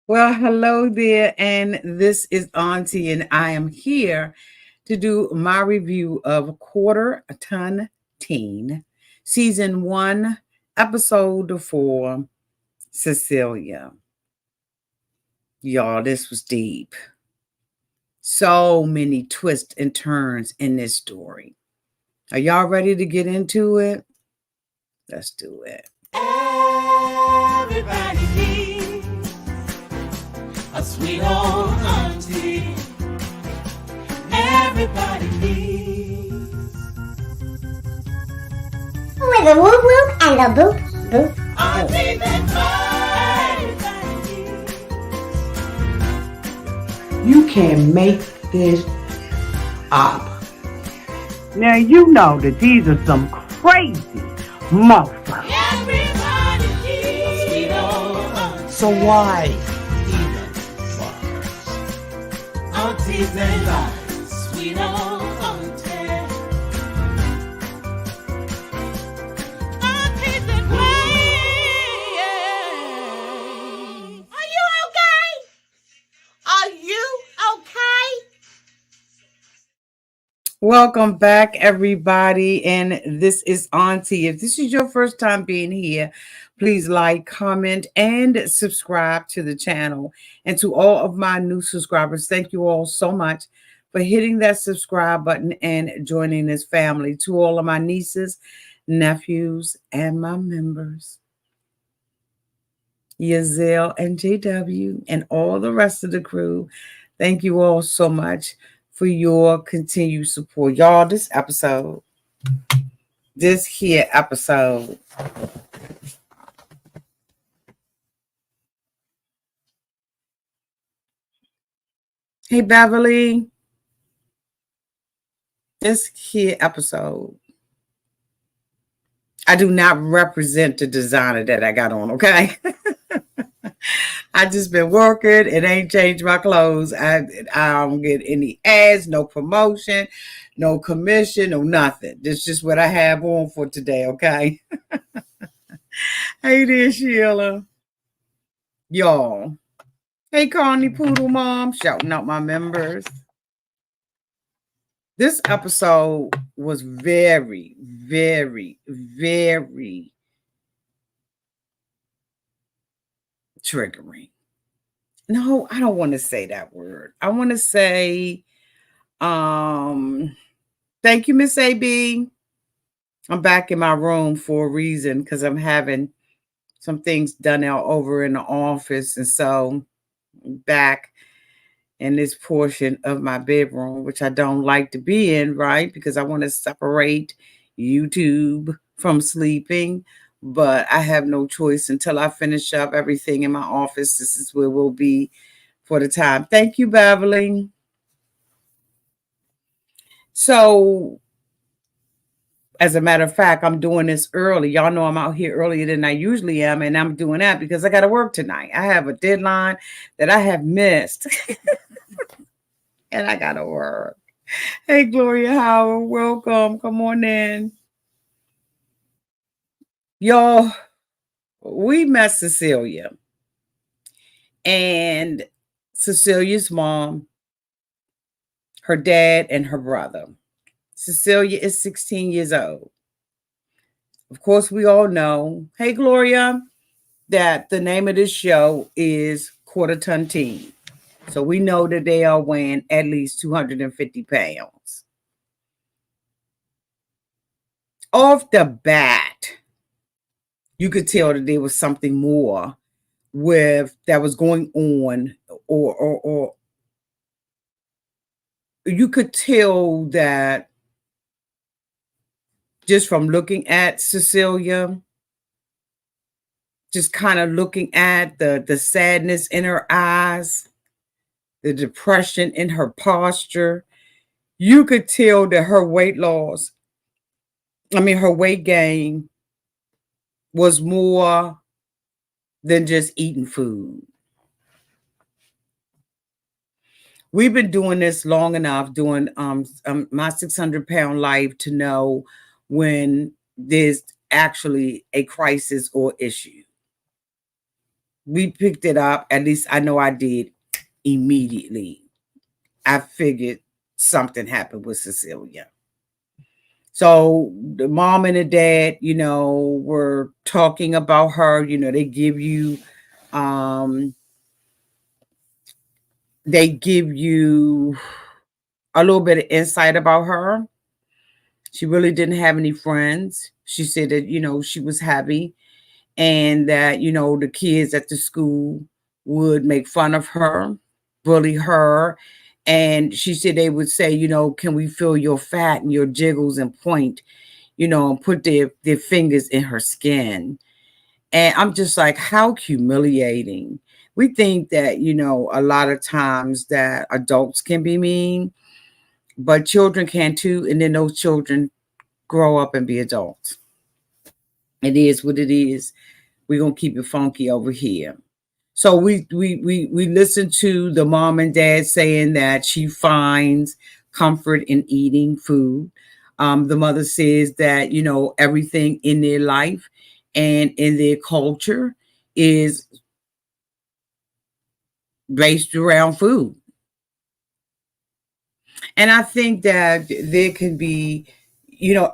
Well, hello there, and this is Auntie, and I am here to do my review of Quarter a Ton Teen, Season 1, Episode 4, Cecilia. Y'all, this was deep. So many twists and turns in this story. Are y'all ready to get into it? Let's do it. Everybody needs a sweet old auntie. Everybody needs with a whoop whoop and a boop boop. auntie that everybody needs. You can make this up. Now you know that these are some crazy motherfuckers. Everybody needs a sweet old auntie. So why even bother? Aunties and lies, sweet old auntie. Aunties that way. Are you okay? Are you okay? Welcome back, everybody, and this is Auntie. If this is your first time being here, please like, comment, and subscribe to the channel. And to all of my new subscribers, thank you all so much for hitting that subscribe button and joining this family. To all of my nieces, nephews, and my members, Yazelle and JW, and all the rest of the crew, thank you all so much for your continued support. Y'all, this here episode, hey Beverly, this here episode, I do not represent the designer that I got on, okay? I just been working and ain't changed my clothes. I don't get any ads, no promotion, no commission, no nothing. This is just what I have on for today, okay? Hey there, Sheila. Y'all. Hey, Connie Poodle Mom, shouting out my members. This episode was very, very, very triggering. No, I don't want to say that word. I want to say, thank you, Miss AB. I'm back in my room for a reason because I'm having some things done out over in the office. And so I'm back in this portion of my bedroom, which I don't like to be in, right? Because I want to separate YouTube from sleeping. But I have no choice until I finish up everything in my office. This is where we'll be for the time. Thank you, Beverly. So, as a matter of fact, I'm doing this early. Y'all know I'm out here earlier than I usually am, and I'm doing that because I got to work tonight. I have a deadline that I have missed, and I got to work. Hey, Gloria Howard, welcome. Come on in. Y'all, we met Cecilia, and Cecilia's mom, her dad, and her brother. Cecilia is 16 years old. Of course, we all know, hey, Gloria, that the name of this show is Quarter Ton Teen. So we know that they are weighing at least 250 pounds. Off the bat, you could tell that there was something more that was going on, or you could tell that just from looking at Cecilia, just kind of looking at the sadness in her eyes, the depression in her posture, you could tell that her weight gain was more than just eating food. We've been doing this long enough, doing my 600-pound life, to know when there's actually a crisis or issue. we picked it up. At least I know I did immediately. I figured something happened with Cecilia. So the mom and the dad, were talking about her. Um, they give you a little bit of insight about her. She really didn't have any friends. She said that, she was happy and that, the kids at the school would make fun of her, bully her. And she said they would say, can we feel your fat and your jiggles and point, and put their fingers in her skin. And I'm just like, how humiliating. We think that, a lot of times that adults can be mean, but children can too. And then those children grow up and be adults. It is what it is. We're gonna keep it funky over here. So we listen to the mom and dad saying that she finds comfort in eating food. The mother says that everything in their life and in their culture is based around food. And I think that there can be,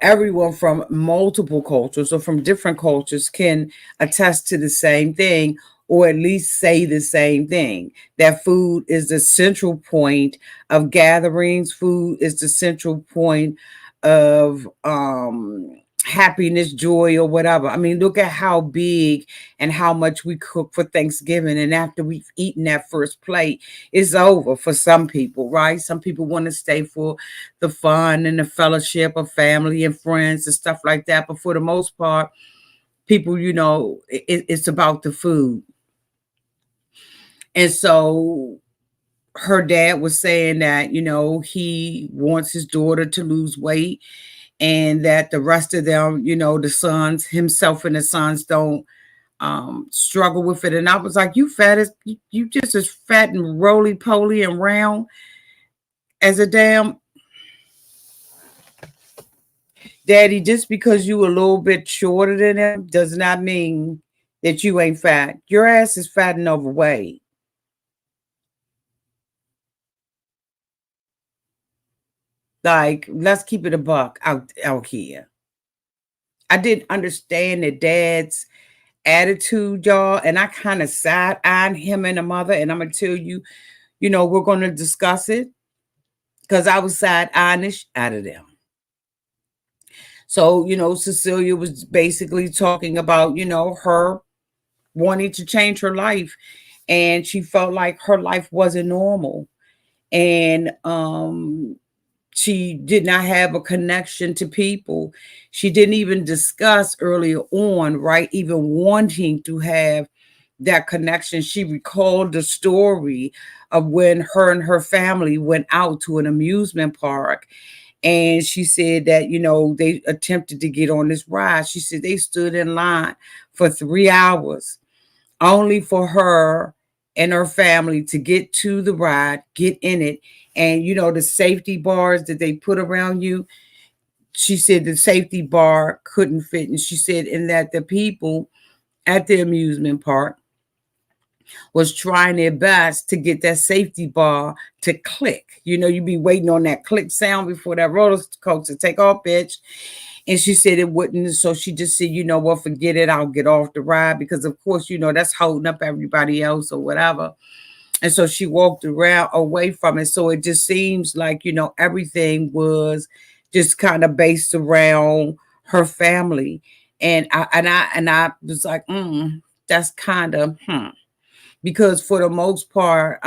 everyone from multiple cultures or from different cultures can attest to the same thing or at least say the same thing, that food is the central point of gatherings. Food is the central point of happiness, joy, or whatever. I mean, look at how big and how much we cook for Thanksgiving. And after we've eaten that first plate, it's over for some people, right? Some people want to stay for the fun and the fellowship of family and friends and stuff like that. But for the most part, people, it's about the food. And so her dad was saying that, he wants his daughter to lose weight and that the rest of them, the sons, himself and the sons don't struggle with it. And I was like, you fat as you just as fat and roly poly and round as a damn daddy. Just because you a little bit shorter than him does not mean that you ain't fat. Your ass is fat and overweight. Like, let's keep it a buck out here. I didn't understand the dad's attitude, y'all, and I kind of side eyed him and the mother. And I'm gonna tell you, we're gonna discuss it because I was side eyeing out of them. So, Cecilia was basically talking about, her wanting to change her life. And she felt like her life wasn't normal. And she did not have a connection to people. She didn't even discuss earlier on, right? Even wanting to have that connection. She recalled the story of when her and her family went out to an amusement park. And she said that, they attempted to get on this ride. She said they stood in line for 3 hours only for her and her family to get to the ride, get in it. And, the safety bars that they put around you, she said the safety bar couldn't fit. And she said, in that the people at the amusement park was trying their best to get that safety bar to click. You'd be waiting on that click sound before that roller coaster take off, bitch. And she said it wouldn't. So she just said, you know what, forget it. I'll get off the ride because, of course, that's holding up everybody else or whatever. And so she walked around away from it. So it just seems like, everything was just kind of based around her family. And I was like, that's kind of, because for the most part,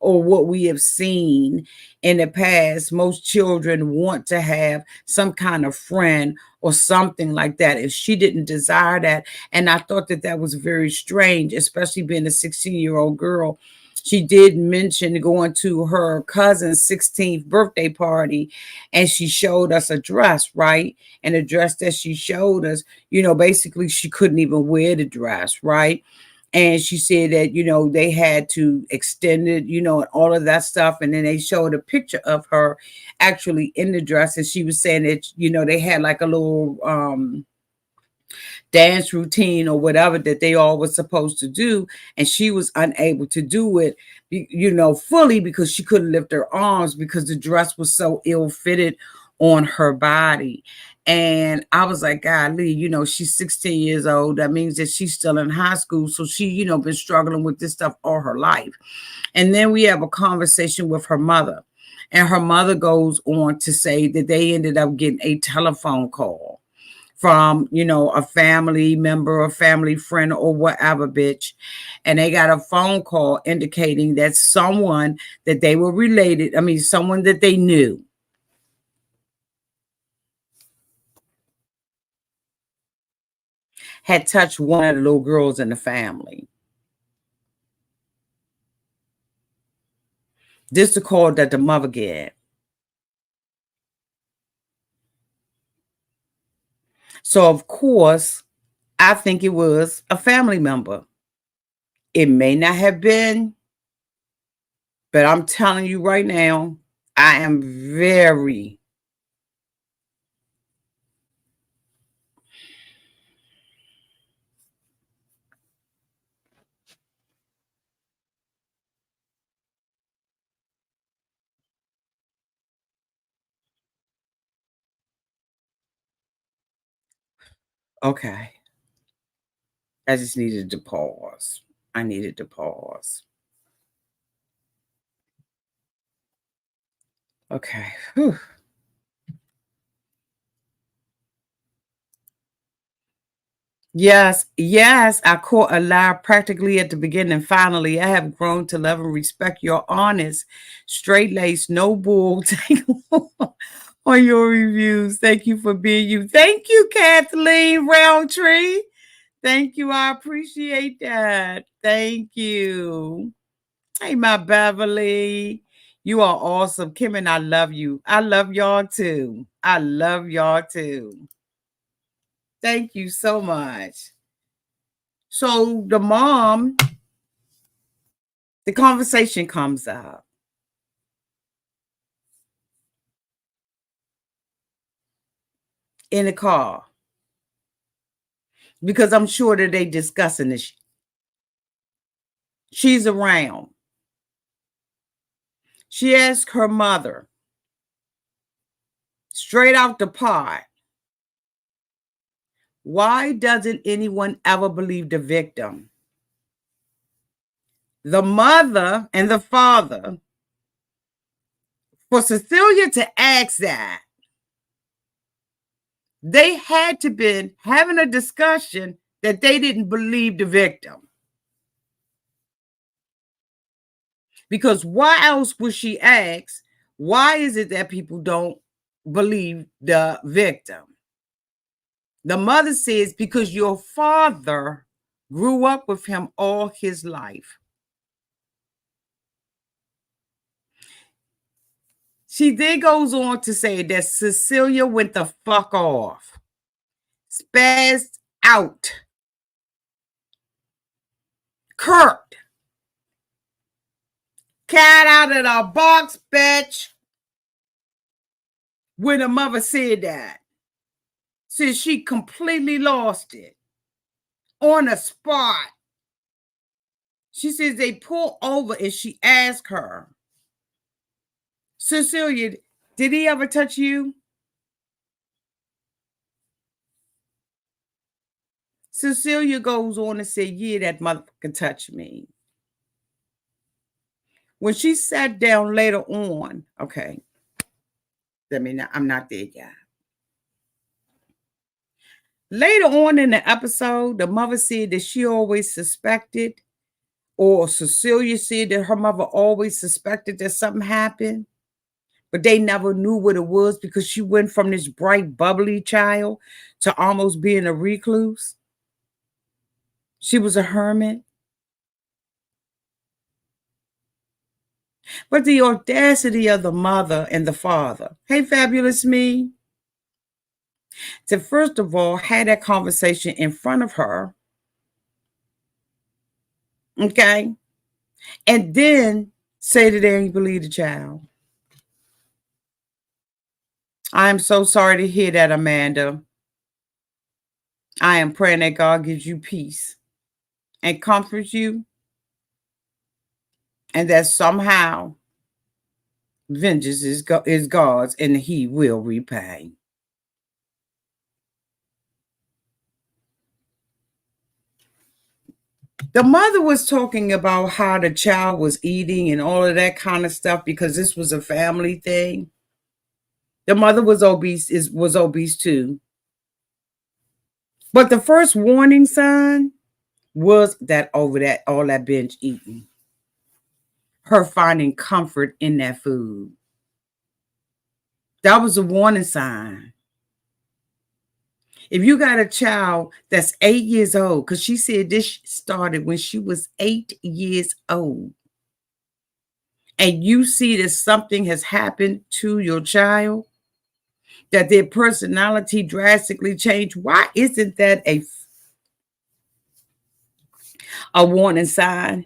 or what we have seen in the past, most children want to have some kind of friend or something like that. If she didn't desire that, and I thought that that was very strange, especially being a 16-year-old girl. She did mention going to her cousin's 16th birthday party, and she showed us a dress, right? And the dress that she showed us, basically she couldn't even wear the dress, right? And she said that, they had to extend it, and all of that stuff. And then they showed a picture of her actually in the dress. And she was saying that, they had like a little dance routine or whatever that they all were supposed to do, and she was unable to do it, fully, because she couldn't lift her arms because the dress was so ill fitted on her body. And I was like, golly, she's 16 years old. That means that she's still in high school. So she, been struggling with this stuff all her life. And then we have a conversation with her mother. And her mother goes on to say that they ended up getting a telephone call from, a family member or family friend or whatever, bitch. And they got a phone call indicating that someone that they were related, someone that they knew, had touched one of the little girls in the family. This is the call that the mother get. So, of course, I think it was a family member. It may not have been, but I'm telling you right now, I am very okay. I just needed to pause. I needed to pause. Okay. Whew. Yes, I caught a lie practically at the beginning. Finally, I have grown to love and respect your honest, straight laced, no bull take on your reviews. Thank you for being you. Thank you, Kathleen Roundtree. Thank you. I appreciate that. Thank you. Hey, my Beverly. You are awesome. Kim and I love you. I love y'all too. I love y'all too. Thank you so much. So the mom, the conversation comes up in the car because I'm sure that they discussing this. She's around. She asked her mother straight out the pot, why doesn't anyone ever believe the victim? The mother and the father, for Cecilia to ask that, they had to been having a discussion that they didn't believe the victim. Because why else would she ask, why is it that people don't believe the victim? The mother says, because your father grew up with him all his life. She then goes on to say that Cecilia went the fuck off, spazzed out, Kurt, cat out of the box, bitch. When the mother said that, since she completely lost it on the spot. She says they pull over and she asked her, Cecilia, did he ever touch you? Cecilia goes on and say, yeah, that motherfucker touched me. When she sat down later on, okay, I'm not there yet. Later on in the episode, the mother said that she always suspected, or Cecilia said that her mother always suspected that something happened, but they never knew what it was because she went from this bright, bubbly child to almost being a recluse. She was a hermit. But the audacity of the mother and the father, hey, fabulous me, to first of all had that conversation in front of her, okay, and then say that they ain't believe the child. I'm so sorry to hear that, Amanda. I am praying that God gives you peace and comforts you, and that somehow vengeance is God's and he will repay. The mother was talking about how the child was eating and all of that kind of stuff because this was a family thing. The mother was obese too. But the first warning sign was that over that all that binge eating. Her finding comfort in that food. That was a warning sign. If you got a child that's 8 years old, because she said this started when she was 8 years old, and you see that something has happened to your child, that their personality drastically changed, why isn't that a warning sign?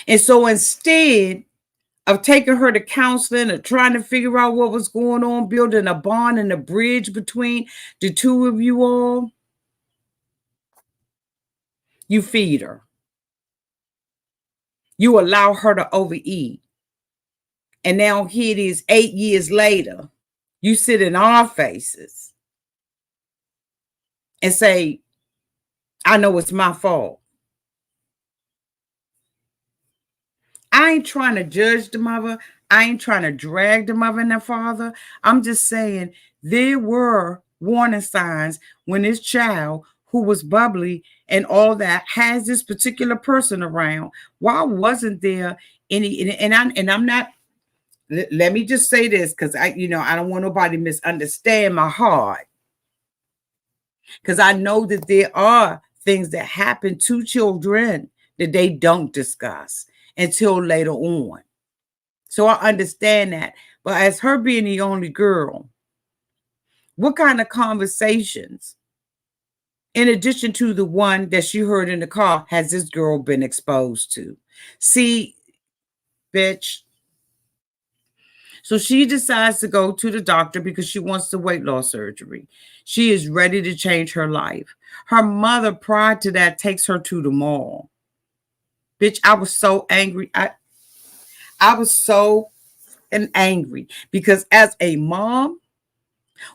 And so instead of taking her to counseling or trying to figure out what was going on, building a bond and a bridge between the two of you all, you feed her. You allow her to overeat. And now here it is 8 years later. You sit in our faces and say, I know it's my fault. I ain't trying to judge the mother. I ain't trying to drag the mother and the father. I'm just saying there were warning signs when this child who was bubbly and all that has this particular person around. Why wasn't there any? And I'm not. Let me just say this because I don't want nobody to misunderstand my heart, because I know that there are things that happen to children that they don't discuss until later on. So I understand that. But as her being the only girl, what kind of conversations, in addition to the one that she heard in the car, has this girl been exposed to? See, bitch. So she decides to go to the doctor because she wants the weight loss surgery. She is ready to change her life. Her mother, prior to that, takes her to the mall. Bitch, I was so angry. I was so angry because as a mom,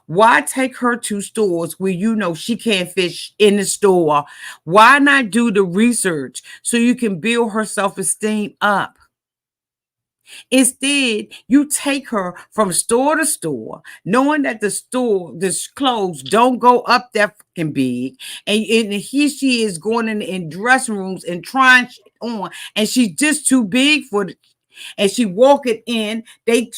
why take her to stores where you know she can't fish in the store? Why not do the research so you can build her self-esteem up? Instead, you take her from store to store, knowing that this clothes don't go up that fucking big, and here she is going in dressing rooms and trying shit on, and she's just too big for the. And she walking in, they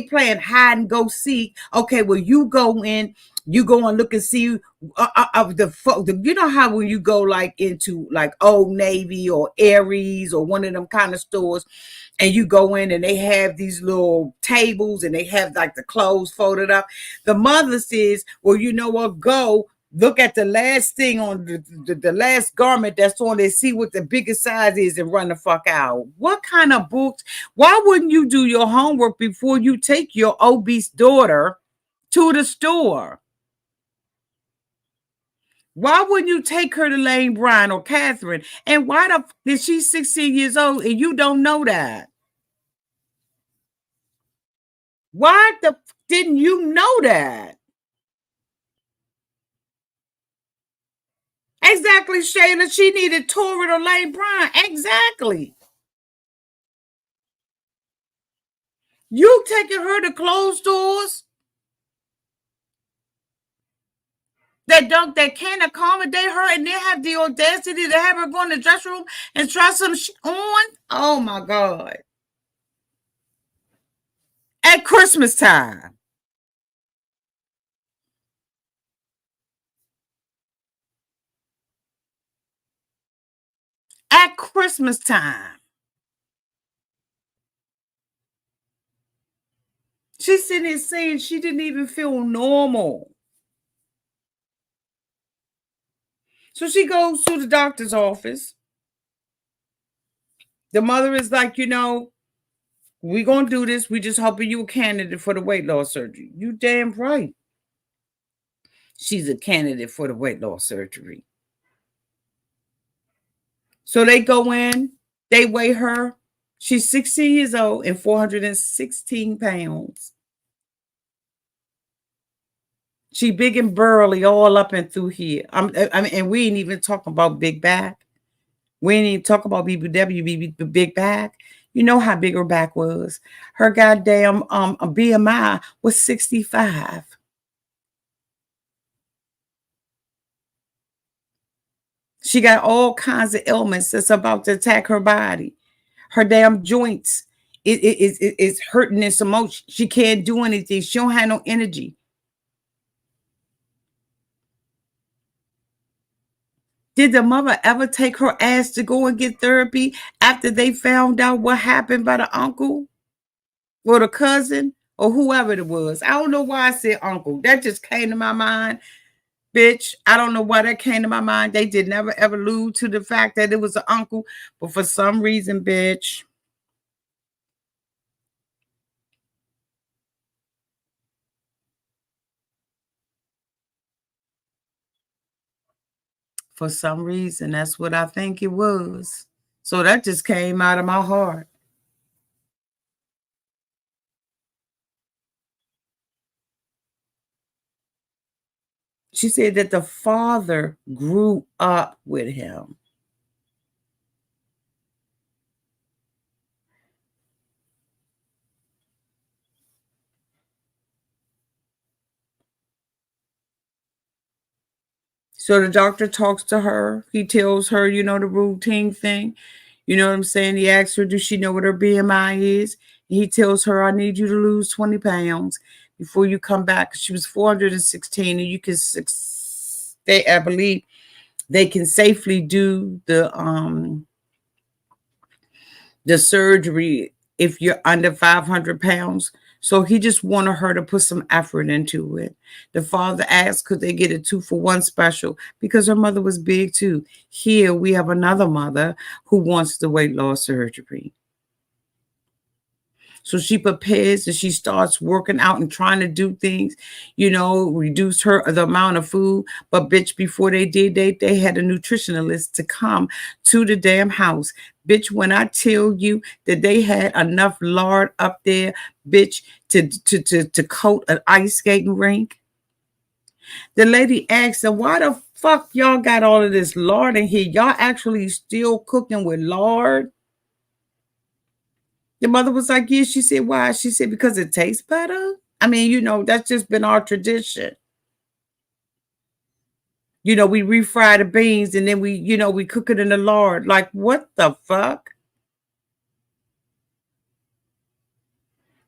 playing hide and go seek. Okay, well you go in, you go and look and see of the you know how when you go like into like Old Navy or Aries or one of them kind of stores, and you go in and they have these little tables and they have like the clothes folded up. The mother says, well, you know what, go look at the last thing on the last garment that's on there, see what the biggest size is and run the fuck out. What kind of books? Why wouldn't you do your homework before you take your obese daughter to the store? Why wouldn't you take her to Lane Bryant or Catherine? And why the is she 16 years old and you don't know that? Why didn't you know that? Exactly, Shayla. She needed Torrid or Lane Bryant. Exactly. You taking her to closed stores that can't accommodate her, and they have the audacity to have her go in the dressing room and try some shit on. Oh my God. At Christmas time. At Christmas time. She's sitting here saying she didn't even feel normal. So she goes to the doctor's office. The mother is like, we're going to do this. We just hoping you a candidate for the weight loss surgery. You damn right. she's a candidate for the weight loss surgery. So they go in, they weigh her. She's 16 years old and 416 pounds. She big and burly all up and through here. And we ain't even talking about big back. We ain't even talking about BBW, big back. You know how big her back was. Her goddamn BMI was 65. She got all kinds of ailments that's about to attack her body. Her damn joints is hurting this emotion. She can't do anything. She don't have no energy. Did the mother ever take her ass to go and get therapy after they found out what happened by the uncle or the cousin or whoever it was? I don't know why I said uncle. That just came to my mind. Bitch, I don't know why that came to my mind. They did never ever allude to the fact that it was an uncle, but for some reason, bitch, for some reason, that's what I think it was. So that just came out of my heart. She said that the father grew up with him. So the doctor talks to her. He tells her, you know, the routine thing. You know what I'm saying? He asks her, does she know what her BMI is? And he tells her, I need you to lose 20 pounds before you come back. She was 416, and you can, I believe they can safely do the surgery if you're under 500 pounds. So he just wanted her to put some effort into it. The father asked, could they get a 2-for-1 special? Because her mother was big too. Here we have another mother who wants the weight loss surgery. So she prepares and she starts working out and trying to do things, you know, reduce the amount of food. But bitch, before they did, they had a nutritionalist to come to the damn house. Bitch, when I tell you that they had enough lard up there, bitch, to coat an ice skating rink. The lady asked them, why the fuck y'all got all of this lard in here? Y'all actually still cooking with lard? The mother was like, yeah. She said, why? She said, because it tastes better. I mean, you know, that's just been our tradition. You know, we refry the beans and then we cook it in the lard. Like, what the fuck?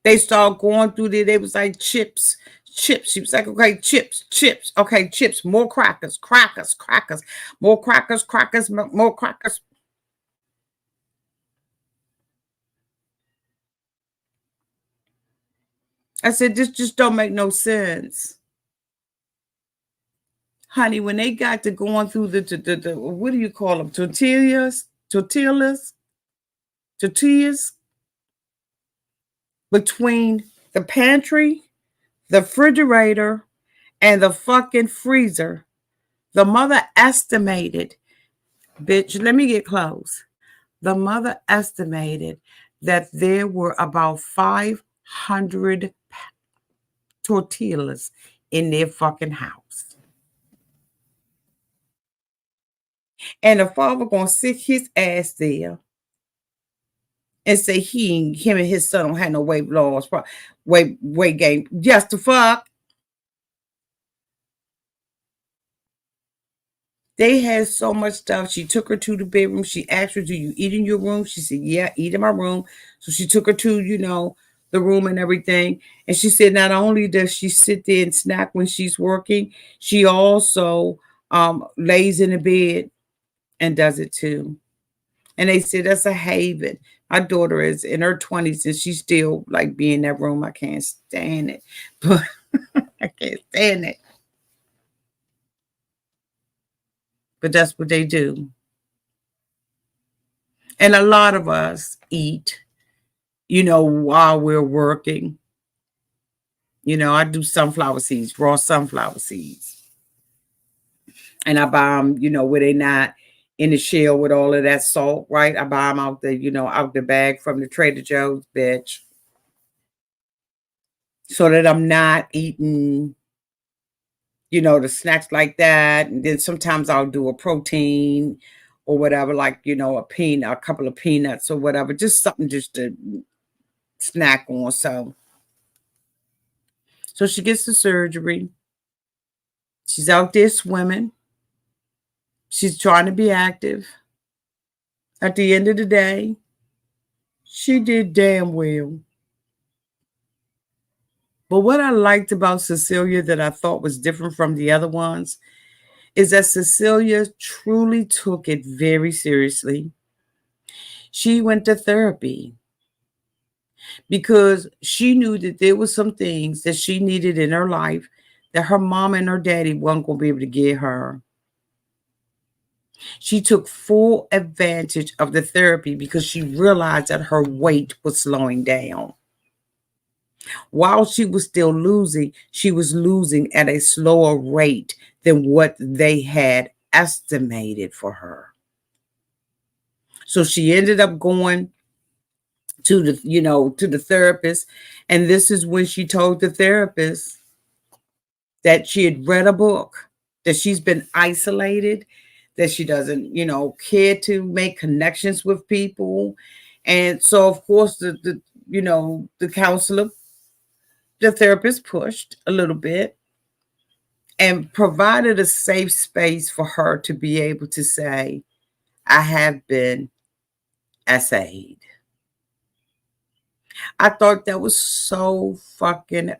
They started going through there. They was like, chips. She was like, okay, chips. Okay, chips. More crackers, more crackers, more crackers. I said, this just don't make no sense. Honey, when they got to going through the what do you call them? Tortillas between the pantry, the refrigerator, and the fucking freezer. The mother estimated, bitch, let me get close. The mother estimated that there were about 500 tortillas in their fucking house. And the father gonna sit his ass there and say him and his son don't have no weight loss, weight gain. Just the fuck. They had so much stuff. She took her to the bedroom. She asked her, do you eat in your room? She said, yeah, eat in my room. So she took her to, the room and everything. And she said, not only does she sit there and snack when she's working, she also lays in the bed and does it too. And they said, that's a haven. My daughter is in her 20s and she's still like being in that room. I can't stand it. But I can't stand it. But that's what they do. And a lot of us eat, while we're working. I do sunflower seeds, raw sunflower seeds. And I buy them, where they not in the shell with all of that salt, right? I buy them out the, out the bag from the Trader Joe's, bitch, so that I'm not eating, the snacks like that. And then sometimes I'll do a protein or whatever, like, a couple of peanuts or whatever, just something just to snack on. So she gets the surgery. She's out there swimming. She's trying to be active. At the end of the day, she did damn well. But what I liked about Cecilia that I thought was different from the other ones is that Cecilia truly took it very seriously. She went to therapy because she knew that there were some things that she needed in her life that her mom and her daddy weren't going to be able to give her. She took full advantage of the therapy because she realized that her weight was slowing down. While she was still losing, she was losing at a slower rate than what they had estimated for her. So she ended up going to the therapist. And this is when she told the therapist that she had read a book, that she's been isolated, that she doesn't, care to make connections with people. And so, of course, the counselor, the therapist pushed a little bit and provided a safe space for her to be able to say, I have been essayed. I thought that was so fucking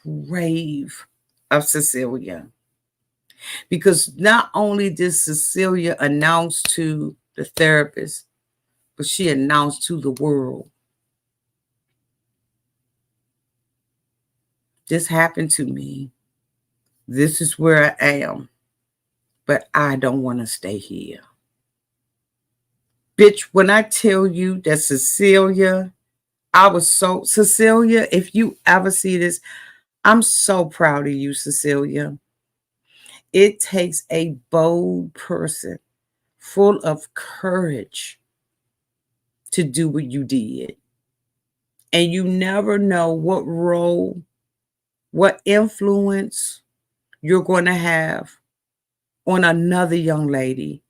brave of Cecilia. Because not only did Cecilia announce to the therapist, but she announced to the world, this happened to me. This is where I am, but I don't want to stay here. Bitch, when I tell you that Cecilia, Cecilia, if you ever see this, I'm so proud of you, Cecilia. It takes a bold person full of courage to do what you did. And you never know what role, what influence you're going to have on another young lady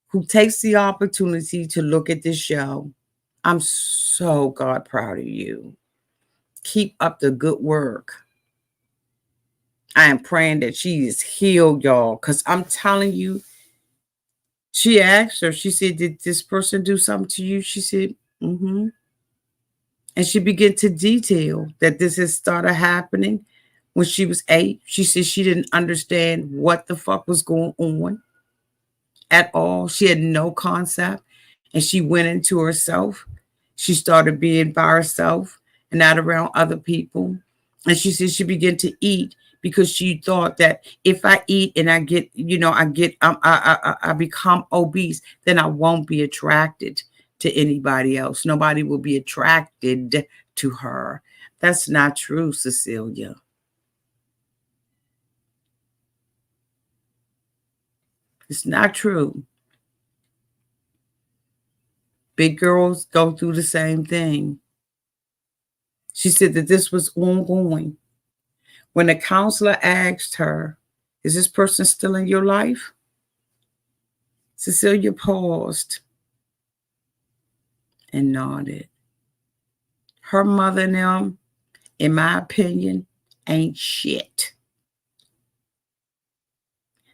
who takes the opportunity to look at this show. I'm so God proud of you. Keep up the good work. I am praying that she is healed, y'all, because I'm telling you, she asked her, she said, did this person do something to you? She said, mm-hmm. And she began to detail that this had started happening when she was 8. She said she didn't understand what the fuck was going on at all. She had no concept. And she went into herself. She started being by herself and not around other people. And she said she began to eat because she thought that if I eat and I get, I become obese, then I won't be attracted to anybody else. Nobody will be attracted to her. That's not true, Cecilia. It's not true. Big girls go through the same thing. She said that this was ongoing. When the counselor asked her, is this person still in your life? Cecilia paused and nodded. Her mother and them, in my opinion, ain't shit.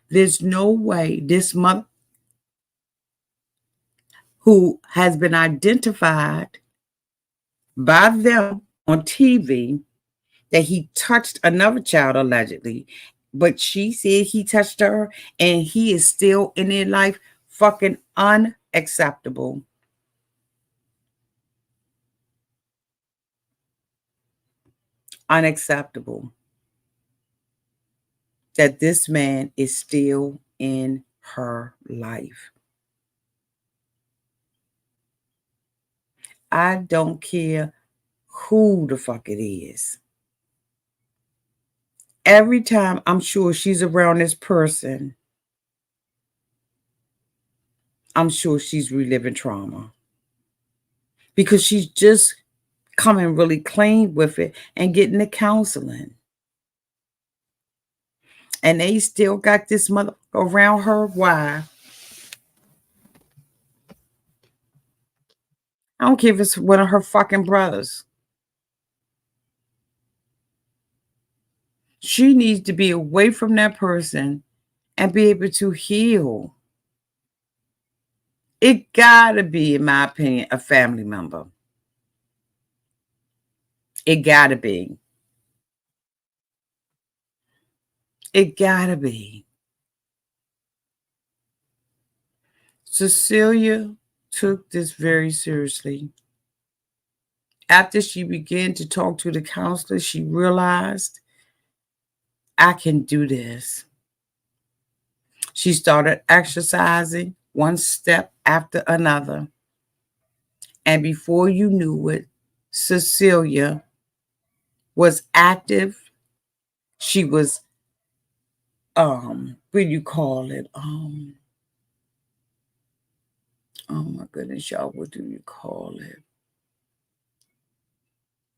There's no way this mother, who has been identified by them on TV, that he touched another child allegedly, but she said he touched her and he is still in their life, fucking unacceptable. Unacceptable that this man is still in her life. I don't care who the fuck it is. Every time I'm sure she's around this person, I'm sure she's reliving trauma because she's just coming really clean with it and getting the counseling. And they still got this mother around her. Why? I don't care if it's one of her fucking brothers. She needs to be away from that person and be able to heal. It gotta be, in my opinion, a family member. It gotta be. It gotta be. Cecilia took this very seriously. After she began to talk to the counselor, she realized, I can do this. She started exercising one step after another. And before you knew it, Cecilia was active. She was, what do you call it? Oh my goodness, y'all, what do you call it?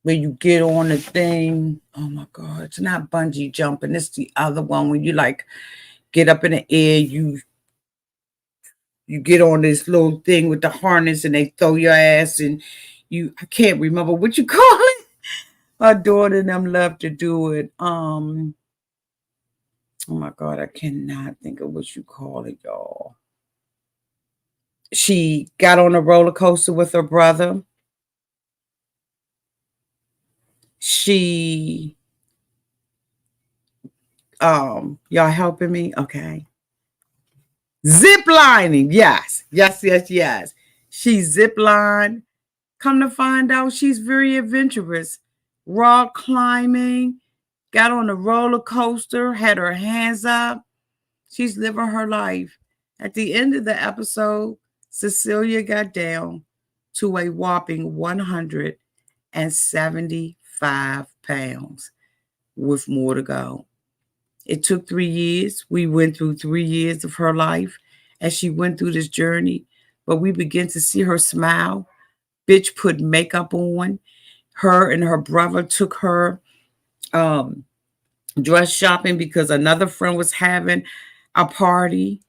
When you get on the thing, oh my God, it's not bungee jumping. It's the other one when you like get up in the air, you get on this little thing with the harness and they throw your ass and I can't remember what you call it. My daughter and them love to do it. Oh my God, I cannot think of what you call it, y'all. She got on a roller coaster with her brother. She y'all helping me? Okay. Zip lining. Yes. Yes, yes, yes. She zip lined. Come to find out, she's very adventurous. Rock climbing, got on a roller coaster, had her hands up. She's living her life. At the end of the episode, Cecilia got down to a whopping 175 pounds with more to go. It took 3 years. We went through 3 years of her life as she went through this journey, but we began to see her smile. Bitch put makeup on. Her and her brother took her dress shopping because another friend was having a party.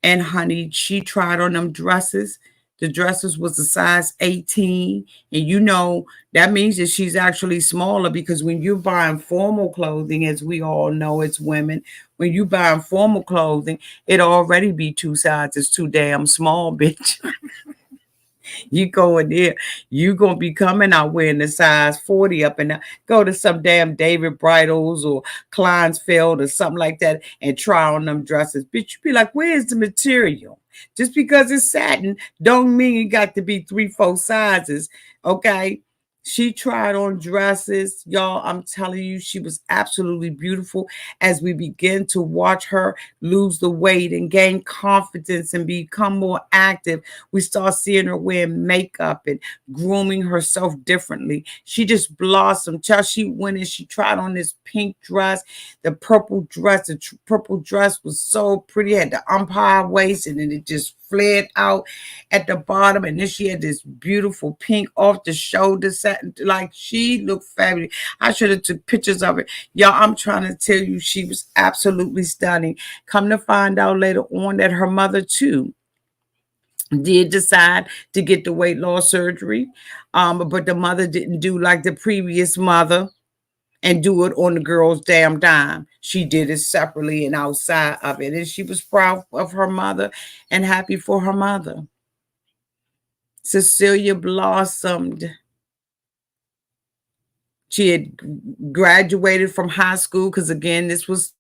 And honey, she tried on them dresses. The dresses was a size 18. And you know, that means that she's actually smaller because when you're buying formal clothing, as we all know, it's women, when you buying formal clothing, it already be two sizes too damn small, bitch. You go in there, you gonna be coming out wearing the size 40 up and down. Go to some damn David Bridals or Kleinsfeld or something like that and try on them dresses. Bitch, you be like, where's the material? Just because it's satin don't mean it got to be 3-4 sizes. Okay. She tried on dresses. Y'all, I'm telling you, she was absolutely beautiful as we begin to watch her lose the weight and gain confidence and become more active. We start seeing her wearing makeup and grooming herself differently. She just blossomed. Till she went and she tried on this pink dress, the purple dress. The purple dress was so pretty. It had the umpire waist and then it just flared out at the bottom. And then she had this beautiful pink off the shoulder satin. Like she looked fabulous. I should have took pictures of it. Y'all, I'm trying to tell you, she was absolutely stunning. Come to find out later on that her mother too did decide to get the weight loss surgery. But the mother didn't do like the previous mother and do it on the girl's damn dime. She did it separately and outside of it. And she was proud of her mother and happy for her mother. Cecilia blossomed. She had graduated from high school because, again, this was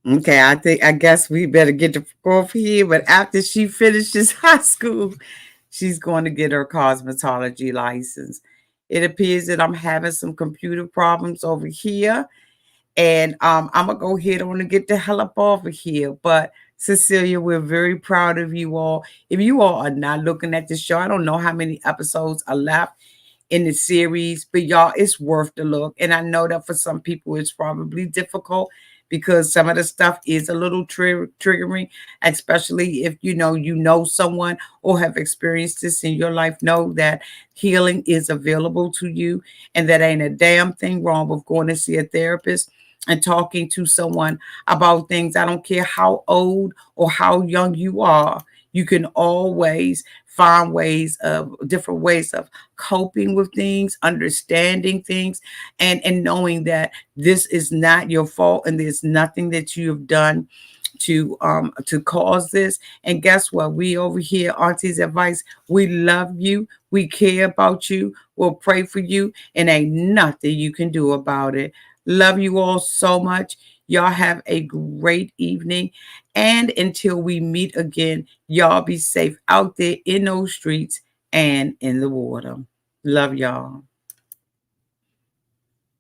okay. I guess we better get the off here. But after she finishes high school, she's going to get her cosmetology license. It appears that I'm having some computer problems over here. And I'm gonna go ahead on and get the hell up off of here. But Cecilia, we're very proud of you all. If you all are not looking at the show, I don't know how many episodes are left in the series, but y'all, it's worth the look. And I know that for some people, it's probably difficult because some of the stuff is a little triggering, especially if you know someone or have experienced this in your life. Know that healing is available to you, and that ain't a damn thing wrong with going to see a therapist and talking to someone about things. I don't care how old or how young you are. You can always find ways of different ways of coping with things, understanding things, and knowing that this is not your fault and there's nothing that you have done to cause this. And guess what? We over here, Auntie's Advice, we love you, we care about you, we'll pray for you, and ain't nothing you can do about it. Love you all so much. Y'all have a great evening. And until we meet again, y'all be safe out there in those streets and in the water. Love y'all.